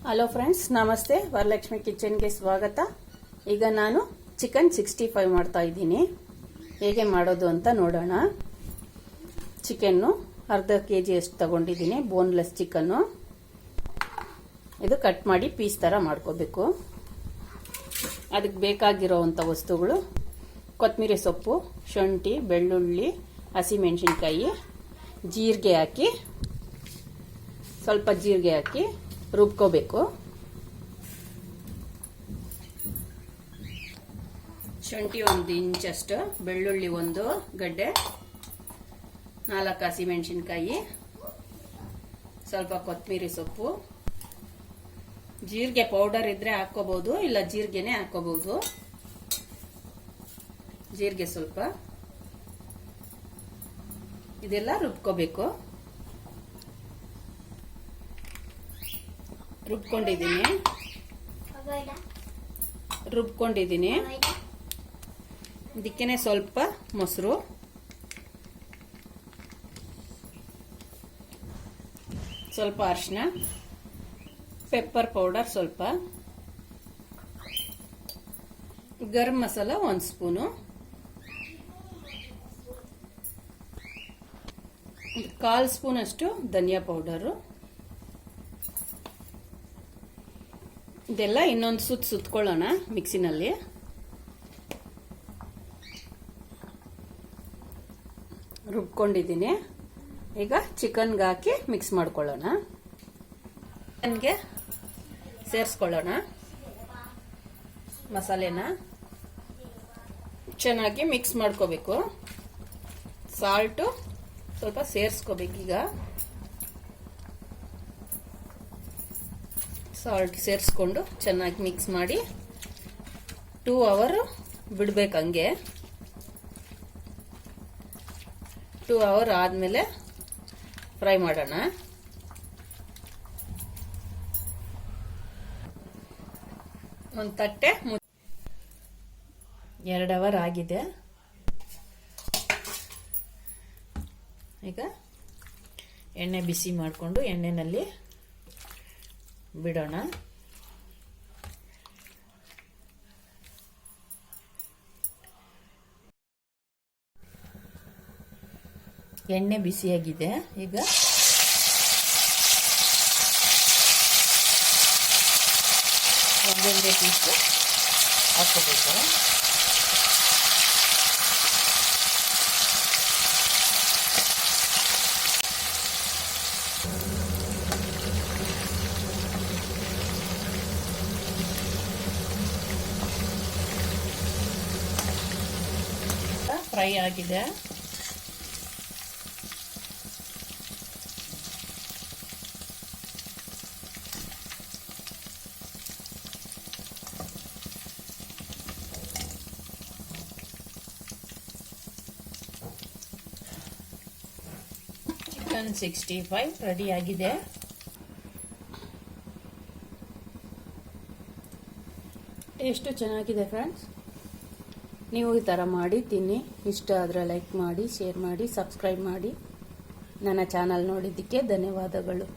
Hello friends, ನಮಸ್ತೆ. ವರಲಕ್ಷ್ಮಿ ಕಿಚನ್ಗೆ ಸ್ವಾಗತ. ಈಗ ನಾನು ಚಿಕನ್ 65 ಮಾಡ್ತಾ ಇದ್ದೀನಿ. ಹೇಗೆ ಮಾಡೋದು ಅಂತ ನೋಡೋಣ. ಚಿಕನ್ನು ಅರ್ಧ kg ಅಷ್ಟು ತಗೊಂಡಿದ್ದೀನಿ. Boneless chicken. ಇದು ಕಟ್ ಮಾಡಿ ಪೀಸ್ ಥರ ಮಾಡ್ಕೋಬೇಕು. ಅದಕ್ಕೆ ಬೇಕಾಗಿರೋವಂಥ ವಸ್ತುಗಳು: ಕೊತ್ತಂಬರಿ ಸೊಪ್ಪು, ಶುಂಠಿ, ಬೆಳ್ಳುಳ್ಳಿ, ಹಸಿಮೆಣಸಿನ್ಕಾಯಿ, ಜೀರಿಗೆ ಹಾಕಿ, ಸ್ವಲ್ಪ ಜೀರಿಗೆ ಹಾಕಿ ರುಬ್ಕೋಬೇಕು. ಶುಂಠಿ 1 ಇಂಚಷ್ಟು, ಬೆಳ್ಳುಳ್ಳಿ 1 ಗಡ್ಡೆ, 4 ಹಸಿಮೆಣಸಿನ್ಕಾಯಿ, ಸ್ವಲ್ಪ ಕೊತ್ತಂಬರಿ ಸೊಪ್ಪು, ಜೀರಿಗೆ ಪೌಡರ್ ಇದ್ರೆ ಹಾಕೋಬಹುದು, ಇಲ್ಲ ಜೀರಿಗೆನೆ ಹಾಕೋಬಹುದು. ಜೀರಿಗೆ ಸ್ವಲ್ಪ, ಇದೆಲ್ಲ ರುಬ್ಕೋಬೇಕು. ರುಬ್ಕೊಂಡಿದ್ದೀನಿ. ಇದಕ್ಕೇನೆ ಸ್ವಲ್ಪ ಮೊಸರು, ಸ್ವಲ್ಪ ಅರಿಶಿನ, ಪೆಪ್ಪರ್ ಪೌಡರ್ ಸ್ವಲ್ಪ, ಗರಂ ಮಸಾಲ 1 ಸ್ಪೂನು, 1/4 ಸ್ಪೂನ್ ಅಷ್ಟು ಧನಿಯಾ ಪೌಡರು. ಇದೆಲ್ಲ ಇನ್ನೊಂದು ಸುತ್ಕೊಳ್ಳೋಣ ಮಿಕ್ಸಿನಲ್ಲಿ. ರುಬ್ಕೊಂಡಿದ್ದೀನಿ. ಈಗ ಚಿಕನ್ಗೆ ಹಾಕಿ ಮಿಕ್ಸ್ ಮಾಡ್ಕೊಳ್ಳೋಣ. ಚಿಕನ್ಗೆ ಸೇರಿಸ್ಕೊಳ್ಳೋಣ ಮಸಾಲೆನ. ಚೆನ್ನಾಗಿ ಮಿಕ್ಸ್ ಮಾಡ್ಕೋಬೇಕು. ಸಾಲ್ಟು ಸ್ವಲ್ಪ ಸೇರಿಸ್ಕೋಬೇಕೀಗ. ಸಾಲ್ಟ್ ಸೇರಿಸ್ಕೊಂಡು ಚೆನ್ನಾಗಿ ಮಿಕ್ಸ್ ಮಾಡಿ 2 ಅವರ್ ಬಿಡ್ಬೇಕು. ಹಂಗೆ 2 ಅವರ್ ಆದಮೇಲೆ ಫ್ರೈ ಮಾಡೋಣ. ಒಂದು ತಟ್ಟೆ 2 ಅವರ್ ಆಗಿದೆ. ಈಗ ಎಣ್ಣೆ ಬಿಸಿ ಮಾಡಿಕೊಂಡು ಎಣ್ಣೆನಲ್ಲಿ ಬಿಡೋಣ. ಎಣ್ಣೆ ಬಿಸಿಯಾಗಿದೆ. ಈಗ ಒಂದೊಂದೇ ಪೀಸ್ ಹಾಕೋಬೇಕು. ಫ್ರೈ ಆಗಿದೆ. ಚಿಕನ್ 65 ರೆಡಿ ಆಗಿದೆ. ಎಷ್ಟು ಚೆನ್ನಾಗಿದೆ ಫ್ರೆಂಡ್ಸ್. ನೀವು ಈ ಥರ ಮಾಡಿ ತಿನ್ನಿ. ಇಷ್ಟ ಆದರೆ ಲೈಕ್ ಮಾಡಿ, ಶೇರ್ ಮಾಡಿ, ಸಬ್ಸ್ಕ್ರೈಬ್ ಮಾಡಿ. ನನ್ನ ಚಾನಲ್ ನೋಡಿದ್ದಕ್ಕೆ ಧನ್ಯವಾದಗಳು.